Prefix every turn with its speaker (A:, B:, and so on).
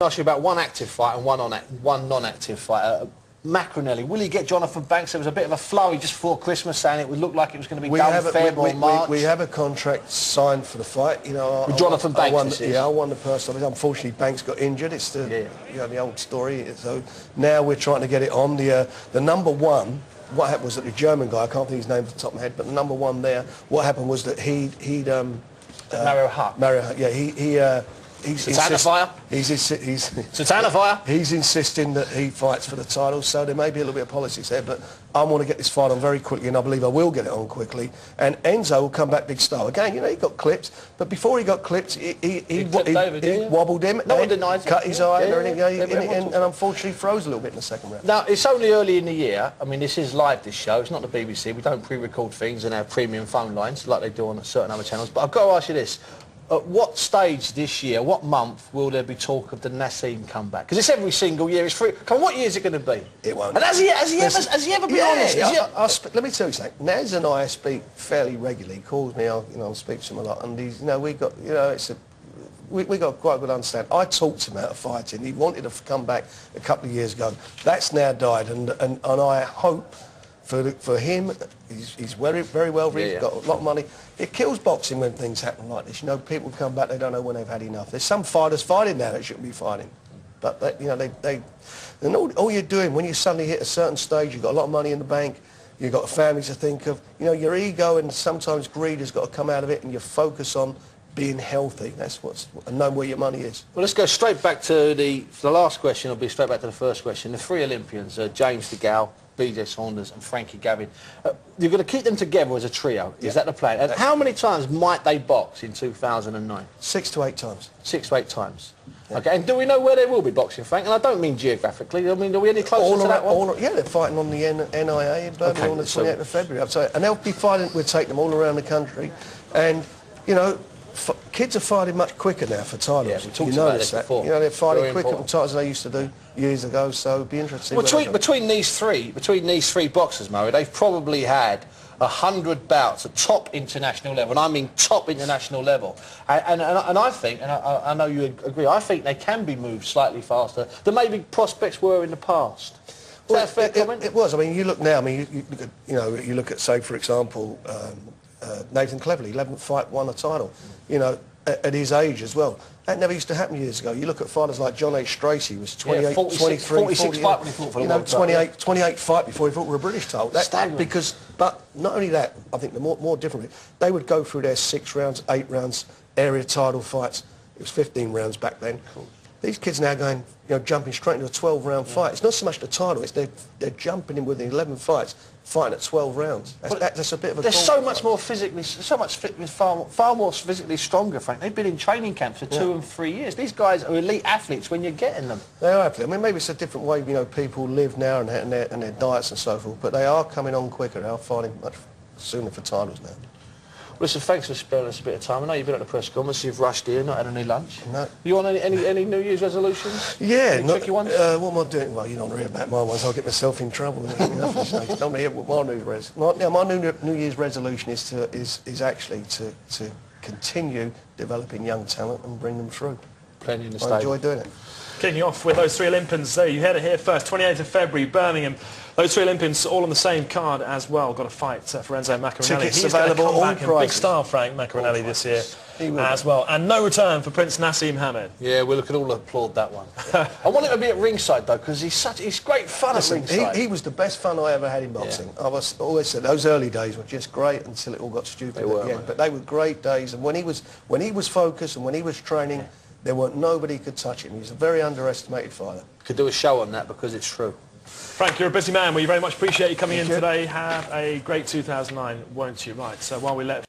A: Ask you about one active fight and one non-active fighter. Macronelli, will he get Jonathan Banks? There was a bit of a flurry just before Christmas saying it would look like it was going to be done February or March.
B: We have a contract signed for the fight. You know,
A: with Jonathan Banks.
B: I won the personal. Unfortunately, Banks got injured. It's the the old story. So now we're trying to get it on. The number one. What happened was that the German guy, I can't think his name off the top of my head, but the number one there. What happened was that
A: Mario Hutt.
B: Mario Hutt. Yeah, He's insisting that he fights for the title, so there may be a little bit of politics there, but I want to get this fight on very quickly, and I believe I will get it on quickly. And Enzo will come back big style. Again, you know, he got clipped, but before he got clipped, he wobbled him, cut his eye and everything, and unfortunately froze a little bit in the second round.
A: Now, it's only early in the year. I mean, this is live, this show. It's not the BBC. We don't pre-record things and have premium phone lines like they do on certain other channels. But I've got to ask you this. At what stage this year, what month, will there be talk of the Naseem comeback? Because it's every single year. It's free. Come on, what year is it going to be?
B: It won't.
A: And has he ever been honest?
B: Let me tell you something. Naz and I speak fairly regularly. He calls me, I speak to him a lot, and he's, we got quite a good understanding. I talked him out of fighting. He wanted to come back a couple of years ago. That's now died, and I hope for him, he's very well read, got a lot of money. It kills boxing when things happen like this. You know, people come back, they don't know when they've had enough. There's some fighters fighting now that shouldn't be fighting. But, and all you're doing, when you suddenly hit a certain stage, you've got a lot of money in the bank, you've got a family to think of, you know, your ego and sometimes greed has got to come out of it, and you focus on being healthy. That's and knowing where your money is.
A: Well, let's go straight back to the last question. I'll be straight back to the first question. The three Olympians, James DeGale, BJ Saunders and Frankie Gavin. You're going to keep them together as a trio. Is that the plan? And how many times might they box in 2009?
B: 6 to 8 times.
A: 6 to 8 times. Yeah. Okay, and do we know where they will be boxing, Frank? And I don't mean geographically. I mean, are we any closer to that one?
B: Yeah, they're fighting on the NIA in Birmingham on the 28th of February. And they'll be fighting, we'll take them all around the country. And, you know, kids are fighting much quicker now for titles.
A: Yeah, we talked about this before.
B: You know, they're fighting quicker for titles than they used to do years ago, so it'd be interesting.
A: Well, between these three boxers, Murray, they've probably had 100 bouts at top international level, and I mean top international level. And I think, and I know you agree, I think they can be moved slightly faster than maybe prospects were in the past. Is that a fair comment?
B: It was. I mean, you look now. I mean, you look at, say, for example, Nathan Cleverly, 11th fight, won a title. You know, at his age as well. That never used to happen years ago. You look at fighters like John H. Stracey, was 28,
A: 46 fight when he fought for the World Cup.
B: 28 fight before he fought for a British title. But not only that, I think the more differently, they would go through their 6 rounds, 8 rounds, area title fights. It was 15 rounds back then. Cool. These kids now going, jumping straight into a 12-round fight. It's not so much the title, it's they're jumping in within 11 fights, fighting at 12 rounds. That's a bit of a...
A: They're so much more physically, far more physically stronger, Frank. They've been in training camps for 2 and 3 years. These guys are elite athletes when you're getting them.
B: They are athletes. I mean, maybe it's a different way, people live now and their diets and so forth, but they are coming on quicker. They are fighting much sooner for titles now.
A: Listen, thanks for sparing us a bit of time. I know you've been at the press conference, you've rushed here, not had any lunch.
B: No.
A: You on any New Year's resolutions?
B: Yeah.
A: Tricky ones?
B: What am I doing? Well, you don't read about my ones. I'll get myself in trouble. Don't hear what my New Year's resolution is actually to continue developing young talent and bring them through.
A: Plenty in the
B: I enjoy doing it.
C: Kicking off with those three Olympians there. You had it here first, 28th of February, Birmingham. Those three Olympians all on the same card as well. Got a fight for Enzo Macronelli.
B: Tickets
C: He's
B: available,
C: going to come
B: all
C: back
B: prices.
C: in big style, Frank Macronelli, this year as well. And no return for Prince Naseem Hamed.
A: Yeah, we could all applaud that one. I want him to be at ringside, though, because he's great fun at ringside.
B: He was the best fun I ever had in boxing. Yeah. I always said those early days were just great until it all got stupid at the end. But they were great days, and when he was focused and when he was training, there weren't nobody could touch him. He was a very underestimated fighter.
A: Could do a show on that because it's true.
C: Frank, you're a busy man. We very much appreciate you coming in today. Have a great 2009, won't you? Right, so while we let